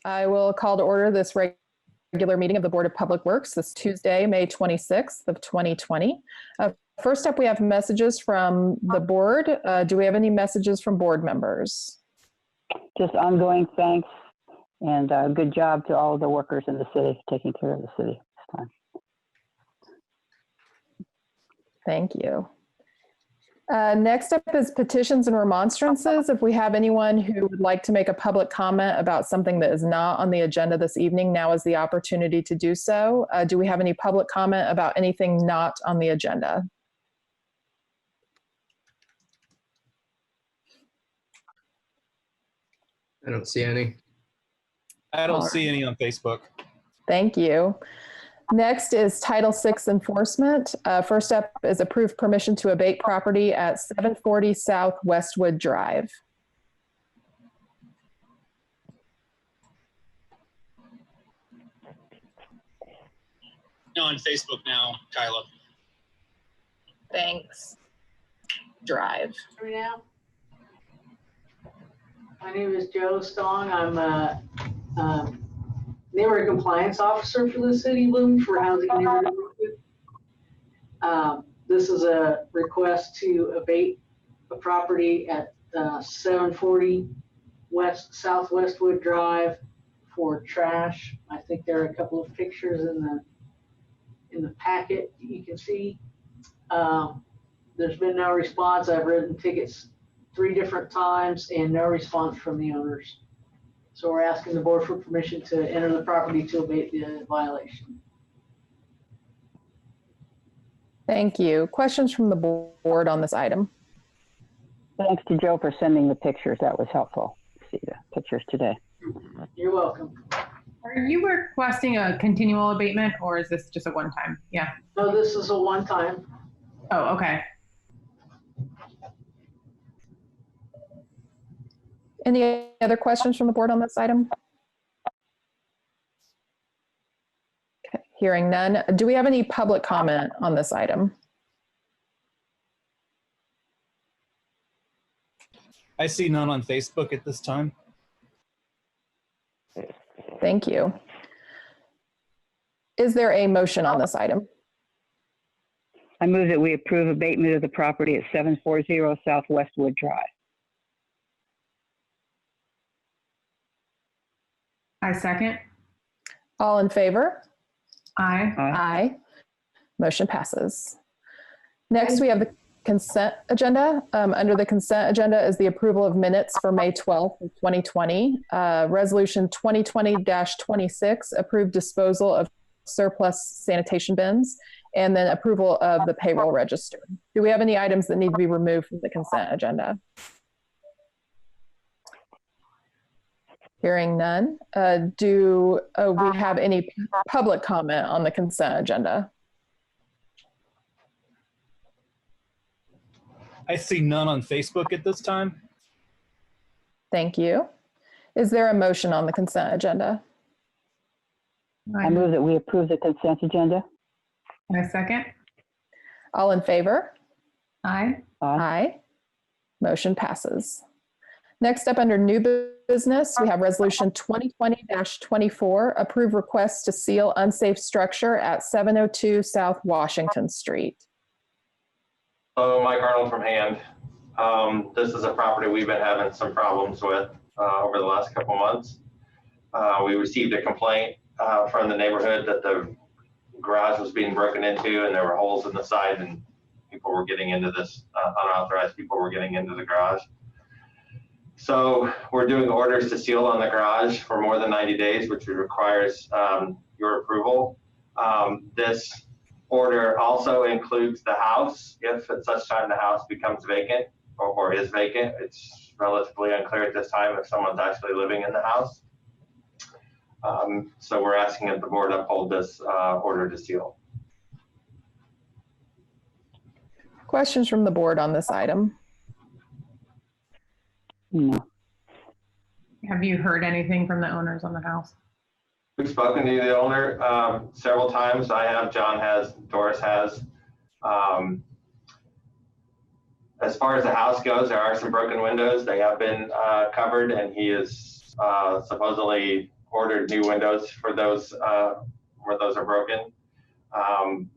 I will call to order this regular meeting of the Board of Public Works this Tuesday, May 26th of 2020. First up, we have messages from the board. Do we have any messages from board members? Just ongoing thanks and good job to all of the workers in the city, taking care of the city this time. Thank you. Next up is petitions and remonstrances. If we have anyone who would like to make a public comment about something that is not on the agenda this evening, now is the opportunity to do so. Do we have any public comment about anything not on the agenda? I don't see any. I don't see any on Facebook. Thank you. Next is Title VI enforcement. First up is approved permission to abate property at 740 South Westwood Drive. No, on Facebook now, Kyla. Thanks. Drive. Now. My name is Joe Stong. I'm a neighborhood compliance officer for the city of Bloomington for housing and neighborhood. This is a request to abate a property at 740 South Westwood Drive for trash. I think there are a couple of pictures in the packet you can see. There's been no response. I've written tickets 3 different times and no response from the owners. So we're asking the board for permission to enter the property to abate the violation. Thank you. Questions from the board on this item? Thanks to Joe for sending the pictures. That was helpful to see the pictures today. You're welcome. Are you requesting a continual abatement or is this just a one-time? Yeah. No, this is a one-time. Oh, okay. Any other questions from the board on this item? Okay, hearing none. Do we have any public comment on this item? I see none on Facebook at this time. Thank you. Is there a motion on this item? I move that we approve abatement of the property at 740 South Westwood Drive. I second. All in favor? Aye. Aye. Motion passes. Next, we have the consent agenda. Under the consent agenda is the approval of minutes for May 12th, of 2020. Resolution 2020-26, approved disposal of surplus sanitation bins, and then approval of the payroll register. Do we have any items that need to be removed from the consent agenda? Hearing none. Do we have any public comment on the consent agenda? I see none on Facebook at this time. Thank you. Is there a motion on the consent agenda? I move that we approve the consent agenda. I second. All in favor? Aye. Aye. Motion passes. Next up, under new business, we have resolution 2020-24, approve request to seal unsafe structure at 702 South Washington Street. Hello, Mike Arnold from Hand. This is a property we've been having some problems with over the last couple months. We received a complaint from the neighborhood that the garage was being broken into and there were holes in the side and people were getting into this, unauthorized people were getting into the garage. So we're doing orders to seal on the garage for more than 90 days, which requires your approval. This order also includes the house. If at such time the house becomes vacant or is vacant, it's relatively unclear at this time if someone's actually living in the house. So we're asking that the board uphold this order to seal. Questions from the board on this item? No. Have you heard anything from the owners on the house? We've spoken to the owner several times. I have, John has, Doris has. As far as the house goes, there are some broken windows. They have been covered, and he has supposedly ordered new windows for those where those are broken.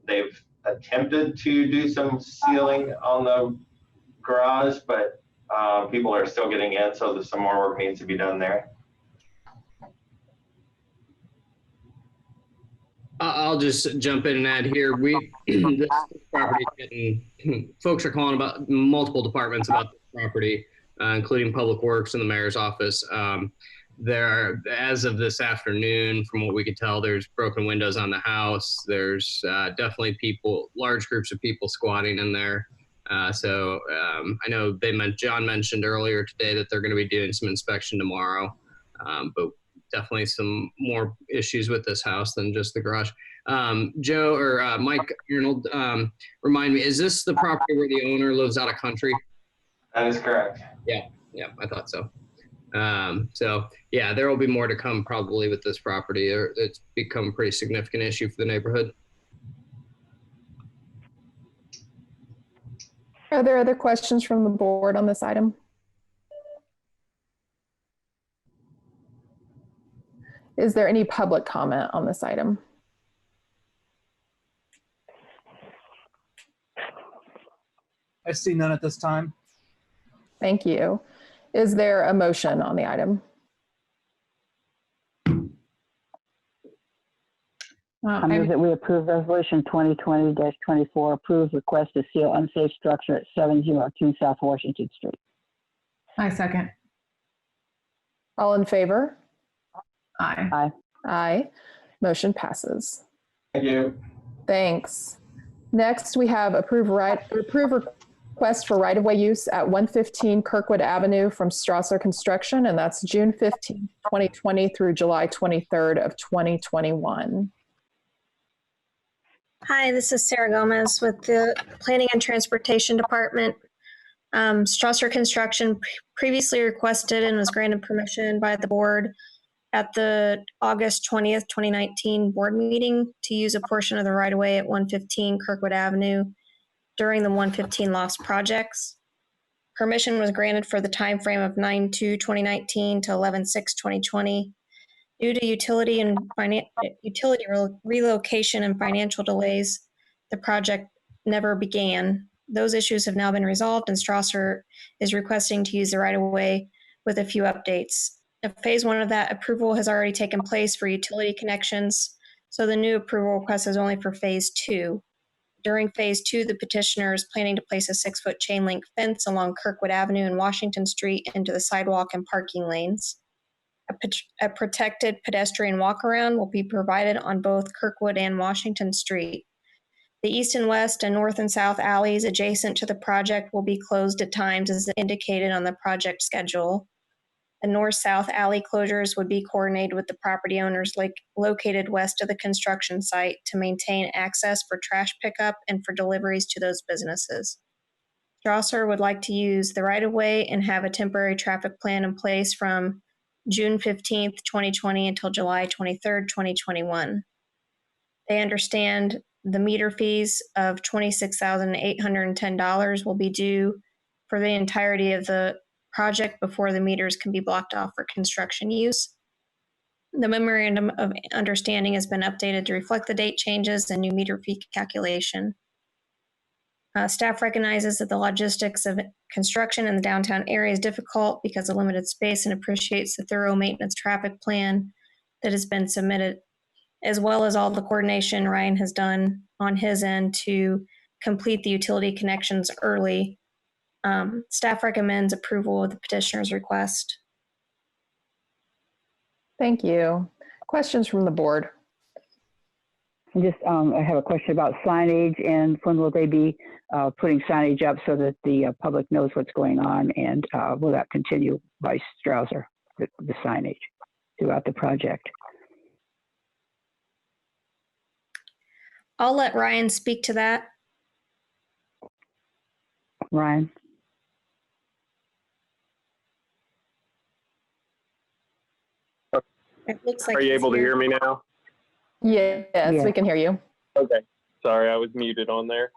They've attempted to do some sealing on the garage, but people are still getting in, so there's some more work needs to be done there. I'll just jump in and add here. This property is getting, folks are calling about multiple departments about this property, including Public Works and the mayor's office. There are, as of this afternoon, from what we could tell, there's broken windows on the house. There's definitely people, large groups of people squatting in there. So I know John mentioned earlier today that they're going to be doing some inspection tomorrow, but definitely some more issues with this house than just the garage. Joe or Mike Arnold, remind me, is this the property where the owner lives out of country? That is correct. Yeah, I thought so. So yeah, there will be more to come probably with this property. It's become a pretty significant issue for the neighborhood. Are there other questions from the board on this item? Is there any public comment on this item? I see none at this time. Thank you. Is there a motion on the item? I move that we approve resolution 2020-24, approve request to seal unsafe structure at 702 South Washington Street. I second. All in favor? Aye. Aye. Aye. Motion passes. Thank you. Thanks. Next, we have approve request for right-of-way use at 115 Kirkwood Avenue from Strasser Construction, and that's June 15, 2020 through July 23rd of 2021. Hi, this is Sarah Gomez with the Planning and Transportation Department. Strasser Construction previously requested and was granted permission by the board at the August 20th, 2019 board meeting to use a portion of the right-of-way at 115 Kirkwood Avenue during the 115 Lost projects. Permission was granted for the time frame of 9/2/2019 to 11/6/2020. Due to utility relocation and financial delays, the project never began. Those issues have now been resolved, and Strasser is requesting to use the right-of-way with a few updates. Phase 1 of that approval has already taken place for utility connections, so the new approval request is only for Phase 2. During Phase 2, the petitioner is planning to place a 6-foot chain link fence along Kirkwood Avenue and Washington Street into the sidewalk and parking lanes. A protected pedestrian walkaround will be provided on both Kirkwood and Washington Street. The east and west and north and south alleys adjacent to the project will be closed at times as indicated on the project schedule. The north-south alley closures would be coordinated with the property owners located west of the construction site to maintain access for trash pickup and for deliveries to those businesses. Strasser would like to use the right-of-way and have a temporary traffic plan in place from June 15th, 2020 until July 23rd, 2021. They understand the meter fees of $26,810 will be due for the entirety of the project before the meters can be blocked off for construction use. The memorandum of understanding has been updated to reflect the date changes and new meter fee calculation. Staff recognizes that the logistics of construction in the downtown area is difficult because of limited space and appreciates the thorough maintenance traffic plan that has been submitted, as well as all the coordination Ryan has done on his end to complete the utility connections early. Staff recommends approval of the petitioner's request. Thank you. Questions from the board? I have a question about signage, and when will they be putting signage up so that the public knows what's going on, and will that continue by Strasser, the signage throughout the project? I'll let Ryan speak to that. Ryan? It looks like Are you he's able to here. hear me now? Yes, Yeah. we can hear you. Okay. Sorry, I was muted on there.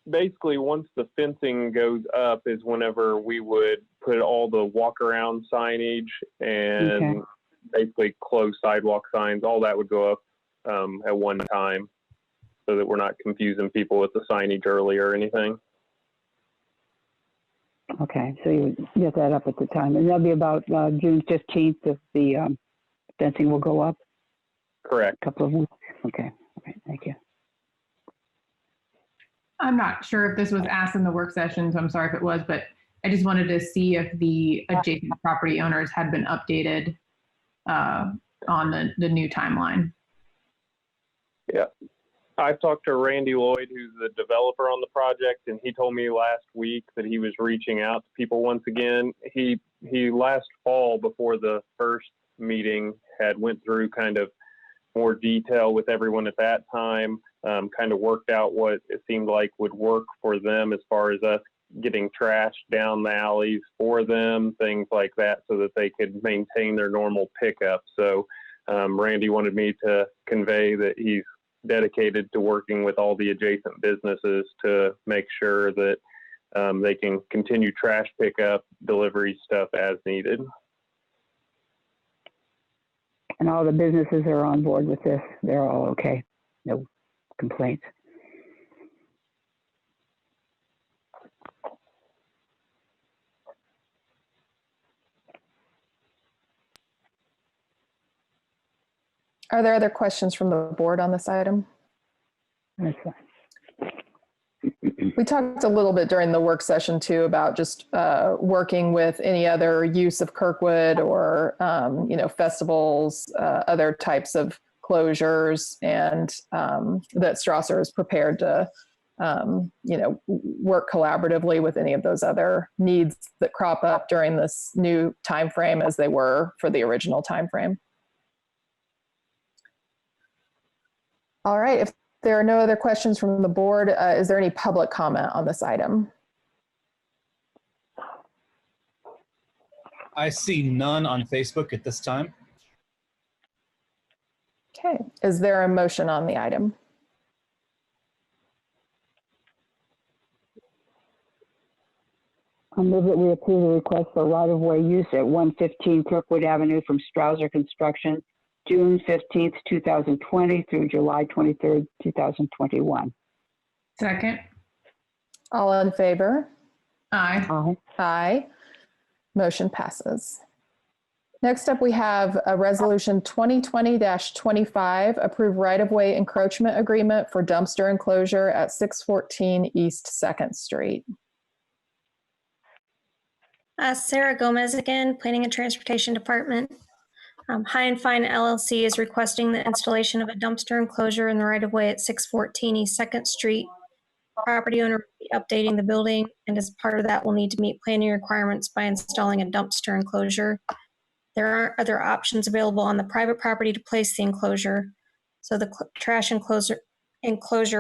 basically once the fencing goes up is whenever we would put all the walk around signage and basically closed sidewalk signs. All that would go up at one time so that we're not confusing people with the signage early or anything. Okay, so you get that up at the time, and that'll be about June 15th if the fencing will go up. Correct. A couple of weeks. Okay. Okay. Thank you. I'm not sure if this was asked in the work session, so I'm sorry if it was, but I just wanted to see if the adjacent property owners had been updated on the new timeline. Yeah. I've talked to Randy Lloyd, who's the developer on the project, and he told me last week that he was reaching out to people once again. He last fall, before the first meeting, had went through kind of more detail with everyone at that time, kind of worked out what it seemed like would work for them as far as us getting trash down the alleys for them, things like that, so that they could maintain their normal pickup. So Randy wanted me to convey that he's dedicated to working with all the adjacent businesses to make sure that they can continue trash pickup, delivery stuff as needed. And all the businesses are on board with this. They're all okay. No complaints. Are there other questions from the board on this item? That's fine. We talked a little bit during the work session too about just working with any other use of Kirkwood or festivals, other types of closures, and that Strasser is prepared to work collaboratively with any of those other needs that crop up during this new time frame as they were for the original time frame. All right, if there are no other questions from the board, is there any public comment on this item? I see none on Facebook at this time. Okay, is there a motion on the item? I move that we approve the request for right-of-way use at 115 Kirkwood Avenue from Strasser Construction, June 15th, 2020 through July 23rd, 2021. Second. All in favor? Aye. Aye. Aye. Motion passes. Next up, we have a resolution 2020-25, approve right-of-way encroachment agreement for dumpster enclosure at 614 East 2nd Street. Sarah Gomez again, Planning and Transportation Department. High and Fine LLC is requesting the installation of a dumpster enclosure in the right-of-way at 614 East 2nd Street. Property owner will be updating the building, and as part of that will need to meet planning requirements by installing a dumpster enclosure. There aren't other options available on the private property to place the enclosure, so the trash enclosure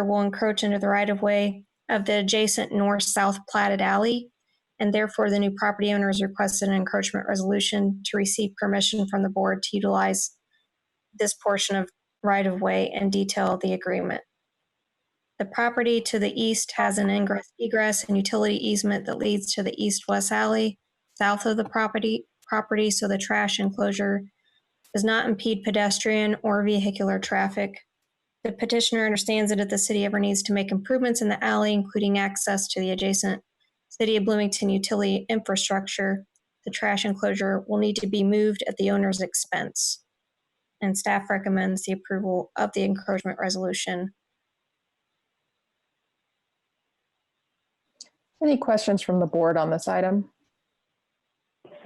will encroach into the right-of-way of the adjacent north-south platted alley, and therefore the new property owner has requested an encroachment resolution to receive permission from the board to utilize this portion of right-of-way and detail the agreement. The property to the east has an ingress, egress, and utility easement that leads to the east-west alley south of the property, so the trash enclosure does not impede pedestrian or vehicular traffic. The petitioner understands that if the city ever needs to make improvements in the alley, including access to the adjacent City of Bloomington utility infrastructure, the trash enclosure will need to be moved at the owner's expense. And staff recommends the approval of the encroachment resolution. Any questions from the board on this item?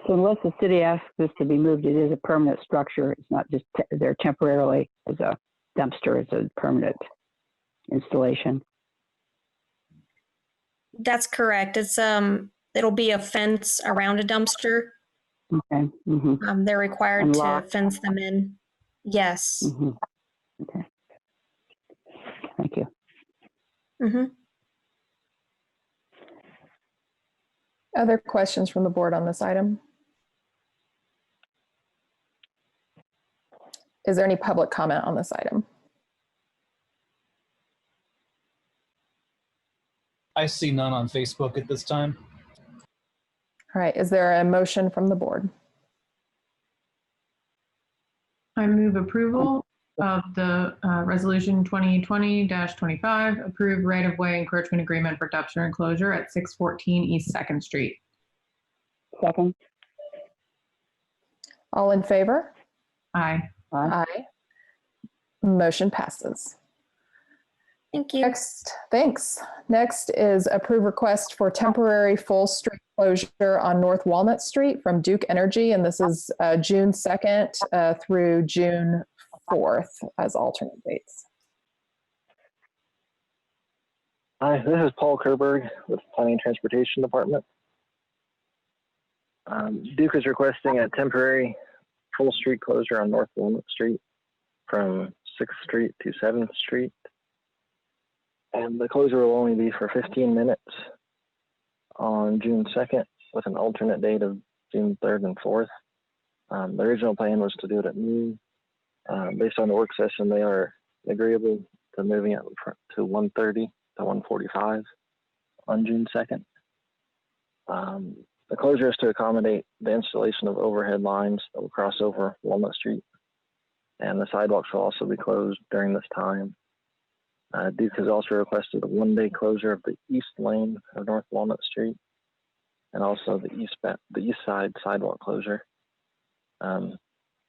So unless the city asks this to be moved, it is a permanent structure. It's not just there temporarily as a dumpster. It's a permanent installation. That's correct. It'll be a fence around a dumpster. Okay. Mm-hmm. They're required to fence them in. Yes. Mm-hmm. Okay. Thank you. Mm-hmm. Other questions from the board on this item? Is there any public comment on this item? I see none on Facebook at this time. All right, is there a motion from the board? I move approval of the resolution 2020-25, approve right-of-way encroachment agreement for dumpster enclosure at 614 East 2nd Street. Second. All in favor? Aye. Aye. Aye. Motion passes. Thank you. Thanks. Next is approve request for temporary full street closure on North Walnut Street from Duke Energy. And this is June 2nd through June 4th as alternate dates. Hi, this is Paul Kerberg with Planning and Transportation Department. Duke is requesting a temporary full street closure on North Walnut Street from 6th Street to 7th Street. And the closure will only be for 15 minutes on June 2nd with an alternate date of June 3rd and 4th. The original plan was to do it at noon. Based on the work session, they are agreeable to moving it to 1:30 to 1:45 on June 2nd. The closure is to accommodate the installation of overhead lines that will cross over Walnut Street, and the sidewalks will also be closed during this time. Duke has also requested a one-day closure of the east lane of North Walnut Street, and also the east side sidewalk closure.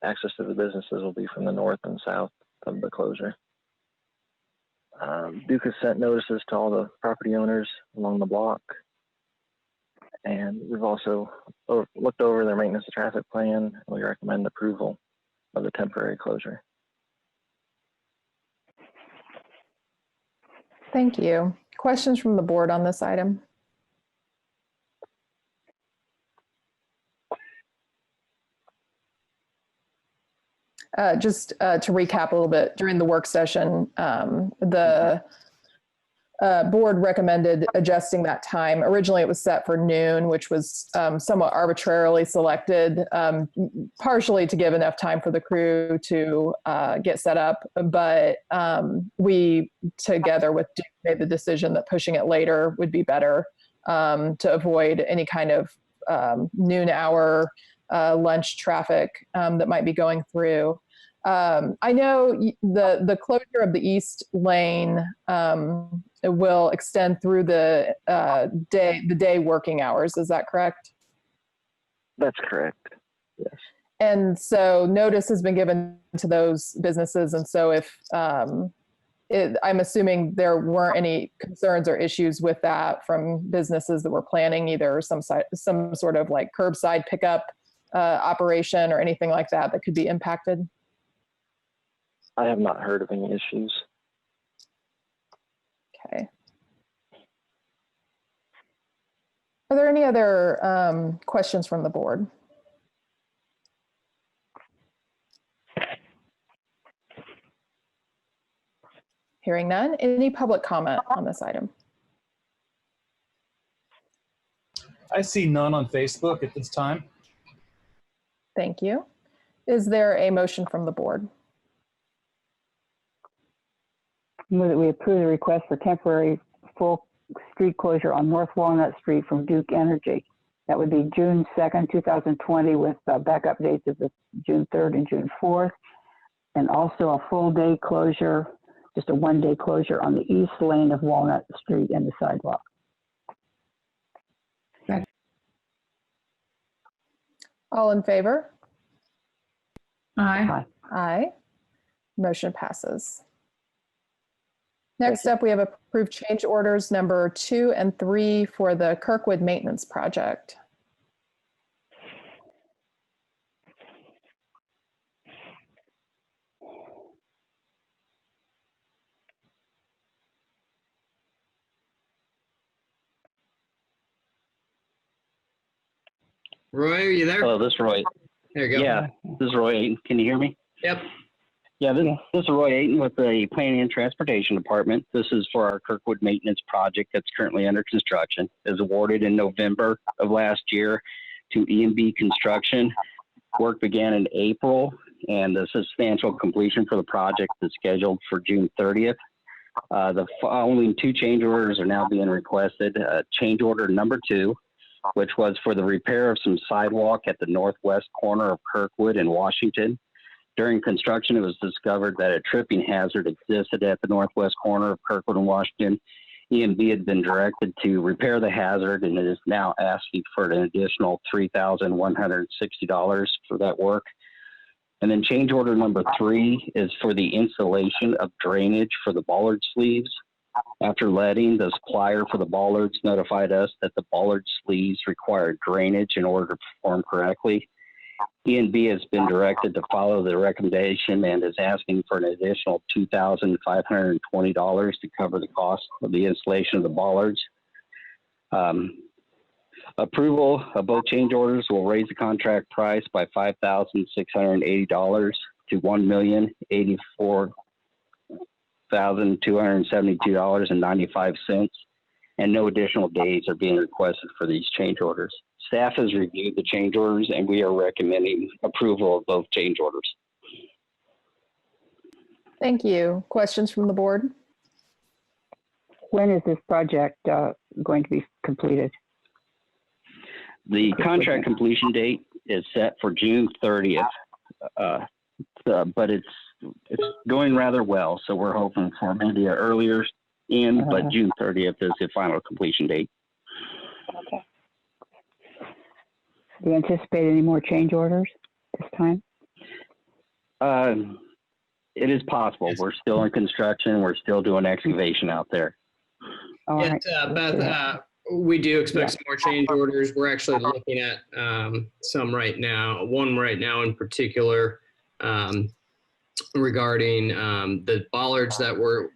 Access to the businesses will be from the north and south of the closure. Duke has sent notices to all the property owners along the block, and we've also looked over their maintenance of traffic plan, and we recommend approval of the temporary closure. Thank you. Questions from the board on this item? Just to recap a little bit, during the work session, the board recommended adjusting that time. Originally, it was set for noon, which was somewhat arbitrarily selected, partially to give enough time for the crew to get set up. But we, together with Duke, made the decision that pushing it later would be better to avoid any kind of noon hour lunch traffic that might be going through. I know the closure of the east lane will extend through the day working hours. Is that correct? That's correct. Yes. And so notice has been given to those businesses. And so if I'm assuming there weren't any concerns or issues with that from businesses that were planning either some sort of like curbside pickup operation or anything like that that could be impacted. I have not heard of any issues. Okay. Are there any other questions from the board? Hearing none. Any public comment on this item? I see none on Facebook at this time. Thank you. Is there a motion from the board? Move that we approve the request for temporary full street closure on North Walnut Street from Duke Energy. That would be June 2nd, 2020 with backup dates of the June 3rd and June 4th. And also a full day closure, just a one-day closure on the east lane of Walnut Street and the sidewalk. All in favor? Aye. Aye. Motion passes. Next up, we have approved change orders number 2 and 3 for the Kirkwood Maintenance Project. Roy, are you there? Hello, this is Roy. There you go. Yeah, this is Roy Ayton. Can you hear me? Yep. Yeah, this is Roy Ayton with the Planning and Transportation Department. This is for our Kirkwood Maintenance Project that's currently under construction. It was awarded in November of last year to E&B Construction. Work began in April, and the substantial completion for the project is scheduled for June 30th. The following two change orders are now being requested. Change order number 2, which was for the repair of some sidewalk at the northwest corner of Kirkwood and Washington. During construction, it was discovered that a tripping hazard existed at the northwest corner of Kirkwood and Washington. EMB had been directed to repair the hazard and it is now asking for an additional $3,160 for that work. And then change order number 3 is for the installation of drainage for the bollard sleeves. After letting, the supplier for the bollards notified us that the bollard sleeves required drainage in order to perform correctly. E&B has been directed to follow the recommendation and is asking for an additional $2,520 to cover the cost of the installation of the bollards. Approval of both change orders will raise the contract price by $5,680 to $1,084,272.95, and no additional days are being requested for these change orders. Staff has reviewed the change orders and we are recommending approval of both change orders. Thank you. Questions from the board? When is this project going to be completed? The contract completion date is set for June 30th, but it's going rather well. So we're hoping for maybe an earlier end, but June 30th is the final completion date. Okay. Do you anticipate any more change orders this time? It is possible. We're still in construction. We're still doing excavation out there. All right. Beth, we do expect some more change orders. We're actually looking at some right now, one right now in particular, regarding the bollards that were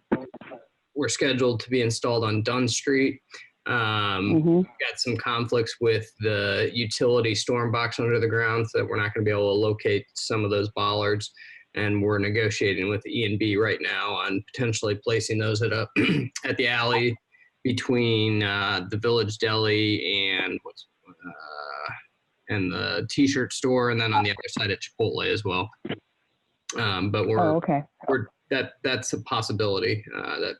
scheduled to be installed on Dunn Street. We've got some conflicts with the utility storm box under the ground, so that we're not going to be able to locate some of those bollards. And we're negotiating with E&B right now on potentially placing those at the alley between the Village Deli and and the T-shirt store, and then on the other side at Chipotle as well. But that's a possibility that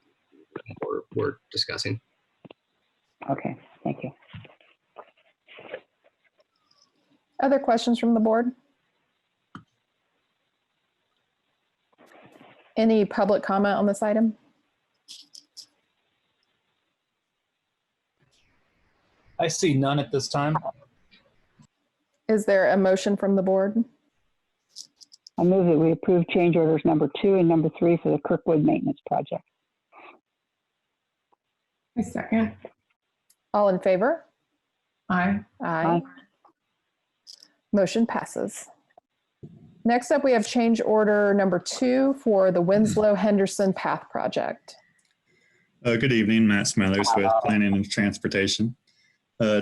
we're discussing. Okay, thank you. Other questions from the board? Any public comment on this item? I see none at this time. Is there a motion from the board? I move that we approve change orders number 2 and number 3 for the Kirkwood maintenance project. A second. All in favor? Aye. Aye. Motion passes. Next up, we have change order number 2 for the Winslow Henderson Path Project. Good evening, Matt Smethers with Planning and Transportation.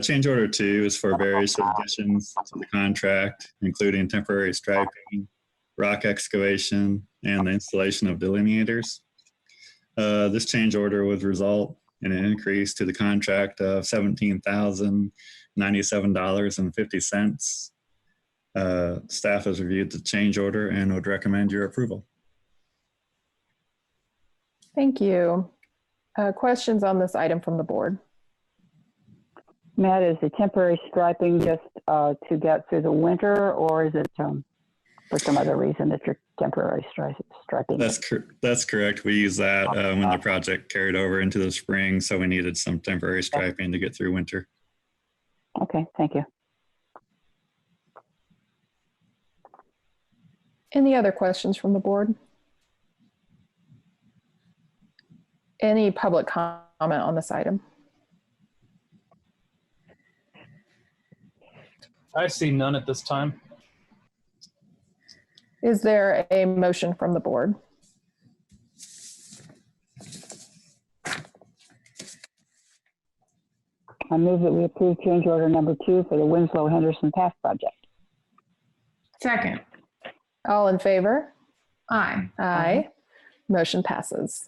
Change order 2 is for various additions to the contract, including temporary striping, rock excavation, and the installation of delineators. This change order would result in an increase to the contract of $17,097.50. Staff has reviewed the change order and would recommend your approval. Thank you. Questions on this item from the board? Matt, is the temporary striping just to get through the winter, or is it for some other reason that you're temporary striping? That's correct. We use that when the project carried over into the spring, so we needed some temporary striping to get through winter. Okay, thank you. Any other questions from the board? Any public comment on this item? I see none at this time. Is there a motion from the board? I move that we approve change order number 2 for the Winslow Henderson Path Project. Second. All in favor? Aye. Aye. Motion passes.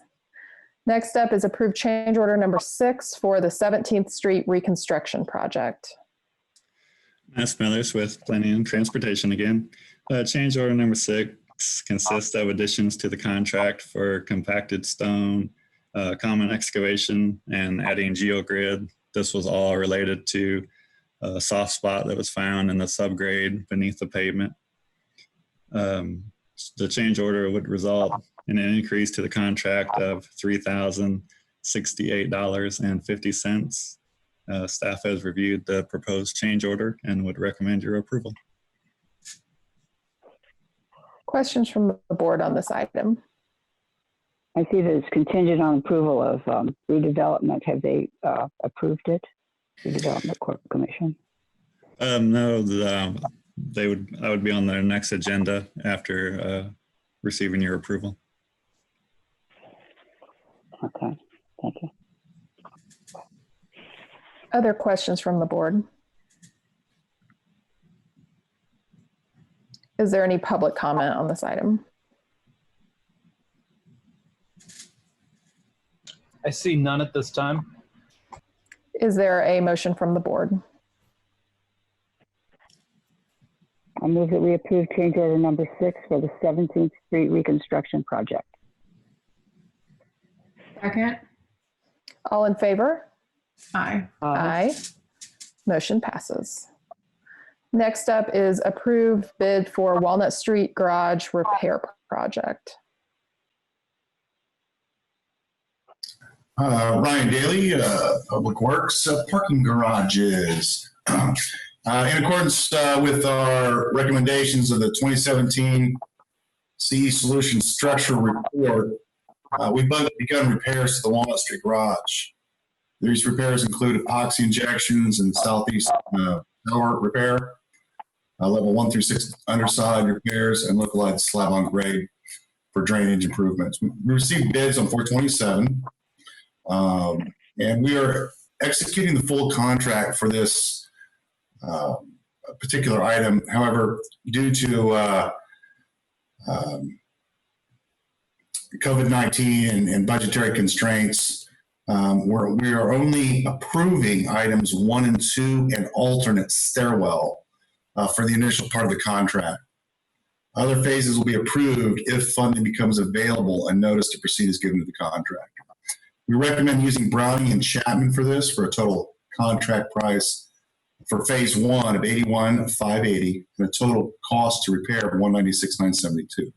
Next up is approved change order number 6 for the 17th Street Reconstruction Project. Matt Smithers with Planning and Transportation again. Change order number 6 consists of additions to the contract for compacted stone, common excavation and adding geogrid. This was all related to a soft spot that was found in the subgrade beneath the pavement. The change order would result in an increase to the contract of $3,068.50. Staff has reviewed the proposed change order and would recommend your approval. Questions from the board on this item? I see that it's contingent on approval of redevelopment. Have they approved it? Redevelopment Commission? No, I would be on their next agenda after receiving your approval. Okay, thank you. Other questions from the board? Is there any public comment on this item? I see none at this time. Is there a motion from the board? I move that we approve change order number 6 for the 17th Street reconstruction project. Second. All in favor? Aye. Aye. Motion passes. Next up is approved bid for Walnut Street Garage Repair Project. Ryan Daly, Public Works, parking garages. In accordance with our recommendations of the 2017 CE Solution Structure Report, we've begun repairs to the Walnut Street Garage. These repairs include epoxy injections and southeast door repair, level 1 through 6 underside repairs, and localized slab on grade for drainage improvements. We received bids on 427, and we are executing the full contract for this particular item. However, due to COVID-19 and budgetary constraints, we are only approving items 1 and 2 and alternate stairwell for the initial part of the contract. Other phases will be approved if funding becomes available and notice to proceed is given to the contractor. We recommend using Browning and Chapman for this for a total contract price for phase 1 of $81,580 and a total cost to repair of $196,972.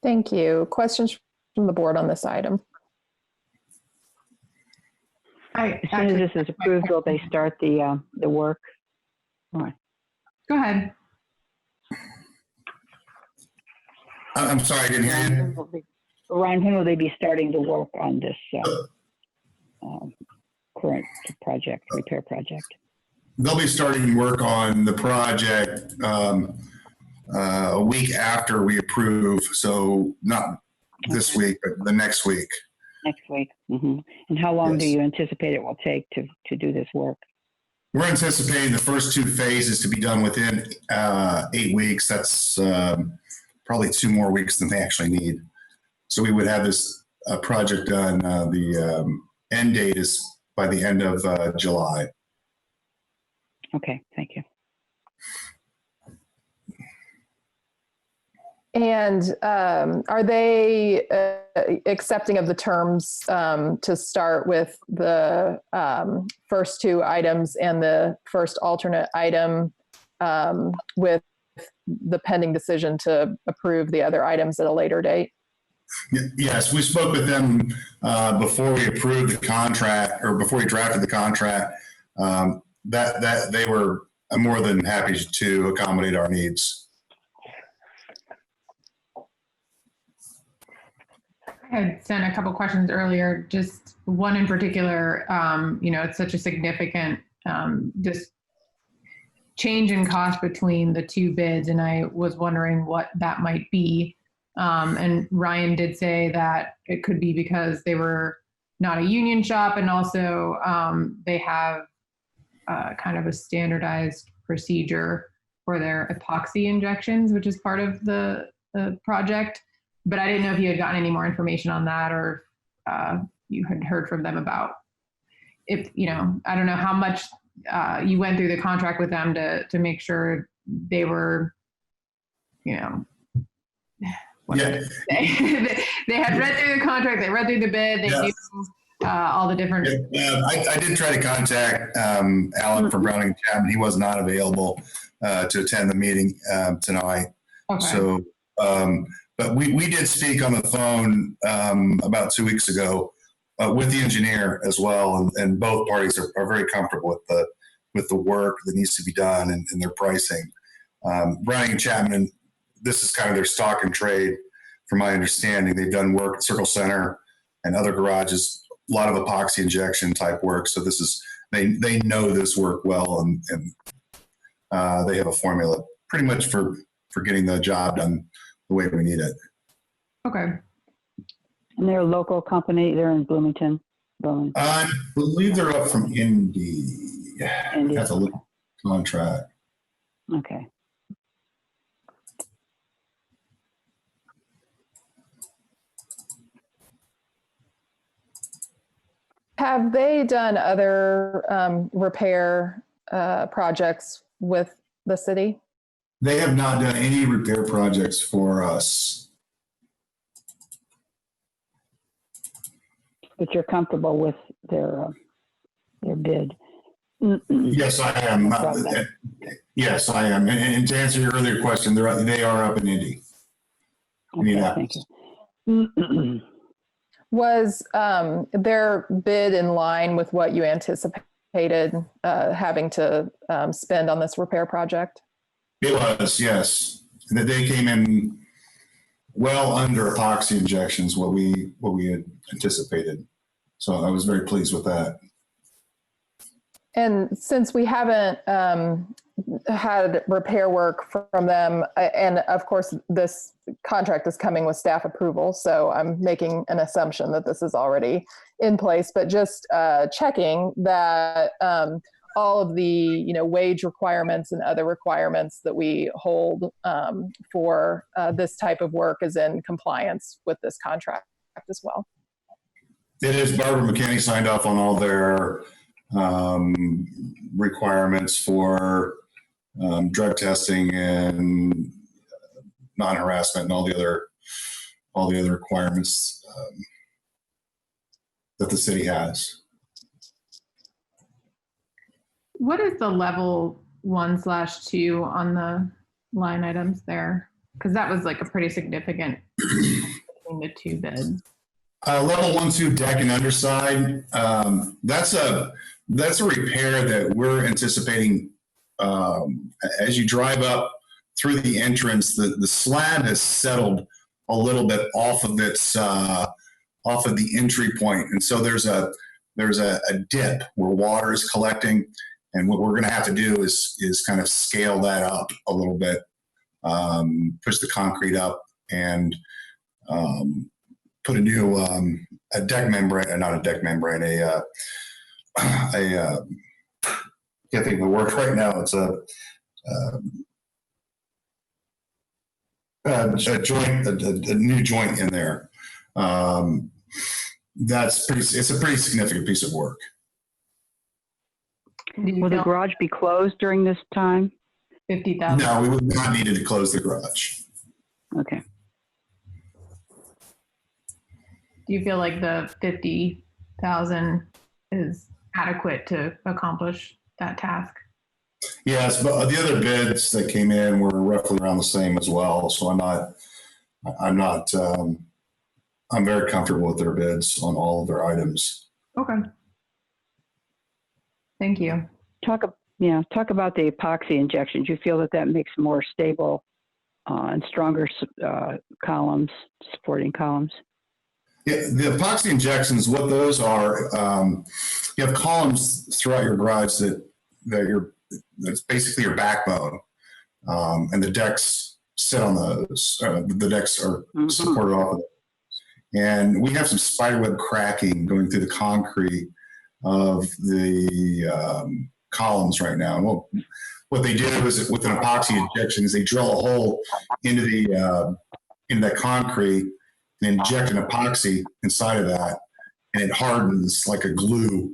Thank you. Questions from the board on this item? As soon as this is approved, will they start the work? All right. Go ahead. I'm sorry, I didn't hear you. Ryan, when will they be starting to work on this current project, repair project? They'll be starting work on the project a week after we approve. So not this week, but the next week. Next week. Mm-hmm. And how long do you anticipate it will take to do this work? We're anticipating the first 2 phases to be done within 8 weeks. That's probably 2 more weeks than they actually need. So we would have this project done. The end date is by the end of July. Okay, thank you. And are they accepting of the terms to start with the first 2 items and the first alternate item with the pending decision to approve the other items at a later date? Yes, we spoke with them before we approved the contract or before we drafted the contract. That they were more than happy to accommodate our needs. I had sent a couple questions earlier, just one in particular. It's such a significant just change in cost between the 2 bids, and I was wondering what that might be. And Ryan did say that it could be because they were not a union shop, and also they have kind of a standardized procedure for their epoxy injections, which is part of the project. But I didn't know if you had gotten any more information on that, or you had heard from them about if, I don't know how much you went through the contract with them to make sure they were, Yeah. They had read through the contract, they read through the bid, they knew all the different. I did try to contact Alan from Browning and Chapman. He was not available to attend the meeting tonight. Okay. So, but we did speak on the phone about 2 weeks ago with the engineer as well, and both parties are very comfortable with the work that needs to be done and their pricing. Browning and Chapman, this is kind of their stock and trade, from my understanding. They've done work at Circle Center and other garages, a lot of epoxy injection type work. So this is, they know this work well, and they have a formula pretty much for getting the job done the way we need it. Okay. And they're a local company. They're in Bloomington. I believe they're up from Indy. That's a little contract. Okay. Have they done other repair projects with the city? They have not done any repair projects for us. But you're comfortable with their bid? Yes, I am. Yes, I am. And to answer your earlier question, they are up in Indy. Okay, thank you. Was their bid in line with what you anticipated having to spend on this repair project? It was, yes. And that they came in well under epoxy injections, what we had anticipated. So I was very pleased with that. And since we haven't had repair work from them, and of course this contract is coming with staff approval, so I'm making an assumption that this is already in place, but just checking that all of the wage requirements and other requirements that we hold for this type of work is in compliance with this contract as well. It is. Barbara McKinney signed off on all their requirements for drug testing and non-harassment and all the other requirements that the city has. What is the level 1/2 on the line items there? Because that was like a pretty significant between the two bids. Level 1-2 deck and underside. That's a repair that we're anticipating. As you drive up through the entrance, the slab has settled a little bit off of the entry point, and so there's a dip where water is collecting. And what we're going to have to do is kind of scale that up a little bit, push the concrete up, and put a new a deck membrane, not a deck membrane, can't think of the word right now. It's a joint, a new joint in there. It's a pretty significant piece of work. Will the garage be closed during this time? 50,000. No, we would not need to close the garage. Okay. Do you feel like the 50,000 is adequate to accomplish that task? Yes, but the other bids that came in were roughly around the same as well. So I'm very comfortable with their bids on all of their items. Okay. Thank you. Talk about the epoxy injections. You feel that makes more stable and stronger columns, supporting columns? Yeah, the epoxy injections, what those are, you have columns throughout your garage that's basically your backbone, and the decks sit on those. The decks are supported off of it. And we have some spiderweb cracking going through the concrete of the columns right now. And what they do is, with an epoxy injection, is they drill a hole into that concrete and inject an epoxy inside of that, and it hardens like a glue.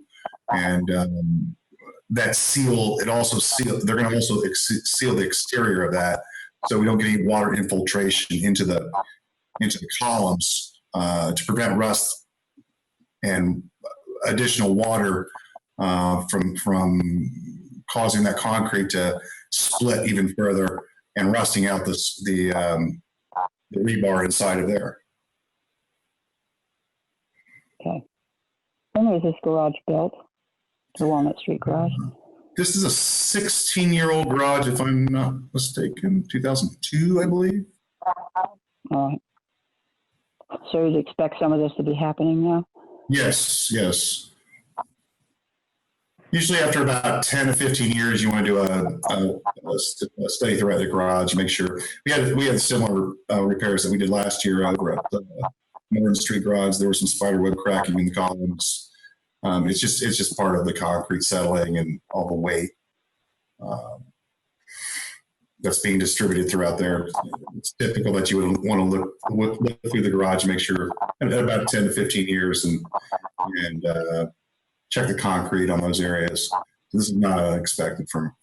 And that seal, it also seal. They're going to also seal the exterior of that, so we don't get any water infiltration into the into the columns to prevent rust and additional water from causing that concrete to split even further and rusting out the rebar inside of there. Okay. When was this garage built? The Walnut Street garage? This is a 16-year-old garage, if I'm not mistaken, 2002, I believe. All right. So you'd expect some of this to be happening now? Yes, yes. Usually after about 10 to 15 years, you want to do a study throughout the garage, make sure. We had similar repairs that we did last year over at the Morgan Street garage. There was some spider web cracking in the columns. It's just part of the concrete settling and all the weight that's being distributed throughout there. It's typical that you would want to look through the garage and make sure at about 10 to 15 years and check the concrete on those areas. This is not unexpected for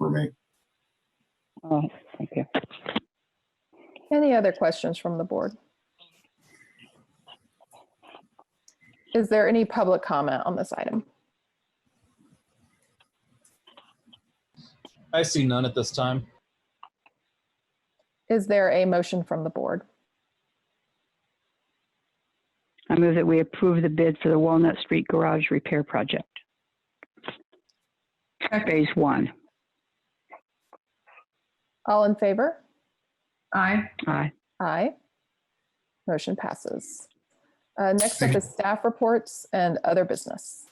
me. All right, thank you. Any other questions from the board? Is there any public comment on this item? I see none at this time. Is there a motion from the board? I move that we approve the bid for the Walnut Street garage repair project. Phase 1. All in favor? Aye. Aye. Aye. Motion passes. Next up is staff reports and other business.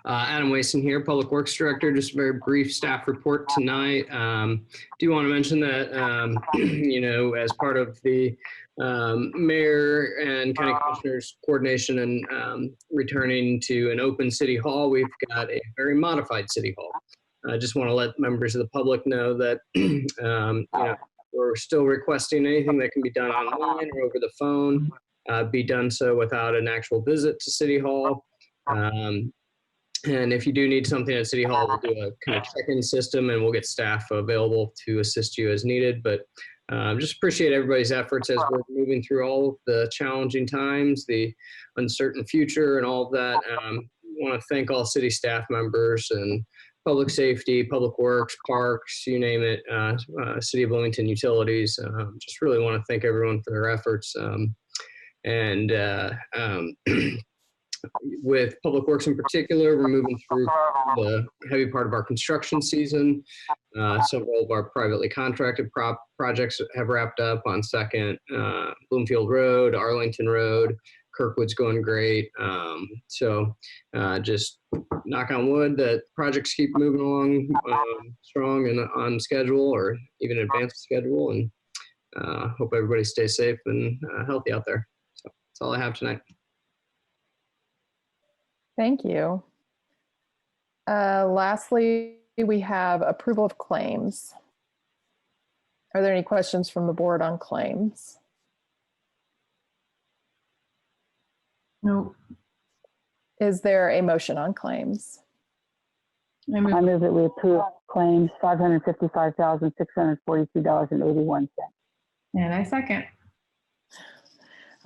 Adam Wason here, Public Works Director. Just a very brief staff report tonight. Do want to mention that, as part of the mayor and county commissioners coordination and returning to an open city hall, we've got a very modified city hall. I just want to let members of the public know that we're still requesting anything that can be done online or over the phone, be done so without an actual visit to City Hall. And if you do need something at City Hall, we'll do a kind of check-in system and we'll get staff available to assist you as needed. But just appreciate everybody's efforts as we're moving through all of the challenging times, the uncertain future and all of that. I want to thank all city staff members and public safety, public works, parks, you name it, City of Bloomington utilities. Just really want to thank everyone for their efforts. With public works in particular, we're moving through the heavy part of our construction season. Several of our privately contracted projects have wrapped up on 2nd, Bloomfield Road, Arlington Road, Kirkwood's going great. Just knock on wood that projects keep moving along strong and on schedule or even advanced schedule. And hope everybody stays safe and healthy out there. So that's all I have tonight. Thank you. Lastly, we have approval of claims. Are there any questions from the board on claims? No. Is there a motion on claims? I I move that we approve claims $555,642.81. And I second.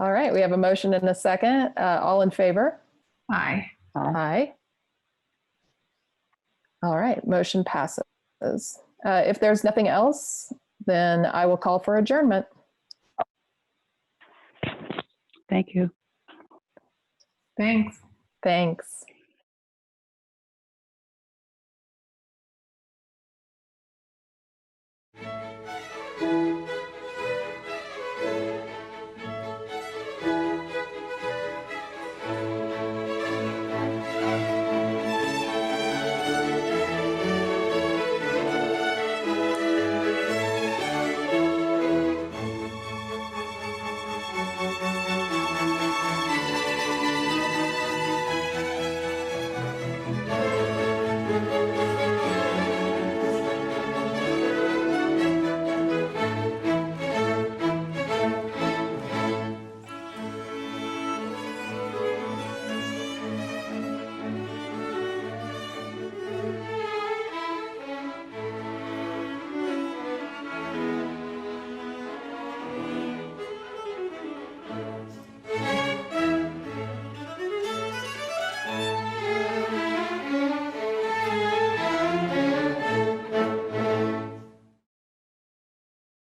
All right, we have a motion and a second. All in favor? Aye. Aye. All right, motion passes. If there's nothing else, then I will call for adjournment. Thank you. Thanks. Thanks.